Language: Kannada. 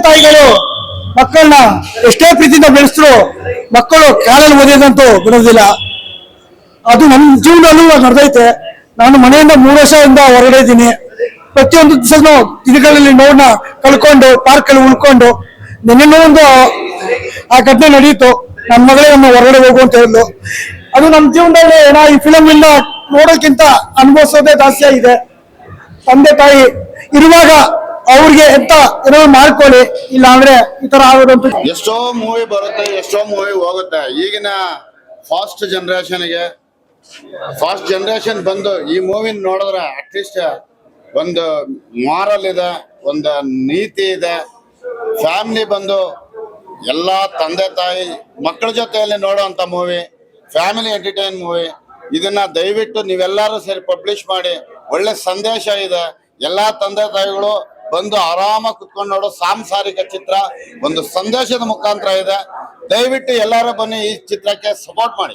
ತಾಯಿಗಳು ಮಕ್ಕಳನ್ನ ಎಷ್ಟೇ ಪ್ರೀತಿಯಿಂದ ಬೆಳೆಸಿದ್ರು ಮಕ್ಕಳು ಕಾಲಲ್ಲಿ ಓದಿದಂತೂ ಬಿಡೋದಿಲ್ಲ. ಅದು ನಮ್ಮ ಜೀವನದಲ್ಲೂ ನಡೆದೈತೆ. ನಾನು ಮನೆಯಿಂದ 3 ವರ್ಷದಿಂದ ಹೊರಗಡೆ ಇದ್ದೀನಿ. ಪ್ರತಿಯೊಂದು ದಿನಗಳಲ್ಲಿ ನೋಡನ್ನ ಕಳ್ಕೊಂಡು ಪಾರ್ಕಲ್ಲಿ ಉಳ್ಕೊಂಡು ನಿನ್ನೆ ಒಂದು ಆ ಘಟನೆ ನಡೆಯಿತು. ನನ್ನ ಮಗಳೇ ನಮ್ಮ ಹೊರಗಡೆ ಹೋಗು ಅಂತ ಹೇಳಿದ್ಲು. ಅದು ನಮ್ಮ ಜೀವನದಲ್ಲಿ ಈ ಫಿಲಮ್ ಇಂದ ನೋಡೋಕ್ಕಿಂತ ಅನುಭವಿಸೋದೇ ಜಾಸ್ತಿ ಆಗಿದೆ. ತಂದೆ ತಾಯಿ ಇರುವಾಗ ಅವ್ರಿಗೆ ಎಂತ ಏನಾದ್ರು ಮಾಡ್ಕೊಳ್ಳಿ, ಇಲ್ಲ ಅಂದ್ರೆ ಈ ತರ ಆಗೋದಂತೂ. ಎಷ್ಟೋ ಮೂವಿ ಬರುತ್ತೆ, ಎಷ್ಟೋ ಮೂವಿ ಹೋಗುತ್ತೆ. ಈಗಿನ ಫಾಸ್ಟ್ ಜನರೇಷನ್ ಬಂದು ಈ ಮೂವಿ ನೋಡಿದ್ರೆ ಅಟ್ಲೀಸ್ಟ್ ಒಂದು ಮಾರಲ್ ಇದೆ, ಒಂದು ನೀತಿ ಇದೆ. ಫ್ಯಾಮಿಲಿ ಬಂದು ಎಲ್ಲಾ ತಂದೆ ತಾಯಿ ಮಕ್ಕಳ ಜೊತೆಯಲ್ಲಿ ನೋಡುವಂತ ಮೂವಿ, ಫ್ಯಾಮಿಲಿ ಎಂಟರ್ಟೈನ್ ಮೂವಿ. ಇದನ್ನ ದಯವಿಟ್ಟು ನೀವೆಲ್ಲರೂ ಸೇರಿ ಪಬ್ಲಿಷ್ ಮಾಡಿ. ಒಳ್ಳೆ ಸಂದೇಶ ಇದೆ. ಎಲ್ಲಾ ತಂದೆ ತಾಯಿಗಳು ಬಂದು ಆರಾಮಾಗಿ ಕುತ್ಕೊಂಡು ನೋಡೋ ಸಾಂಸಾರಿಕ ಚಿತ್ರ, ಒಂದು ಸಂದೇಶದ ಮುಖಾಂತರ ಇದೆ. ದಯವಿಟ್ಟು ಎಲ್ಲರೂ ಬನ್ನಿ, ಈ ಚಿತ್ರಕ್ಕೆ ಸಪೋರ್ಟ್ ಮಾಡಿ.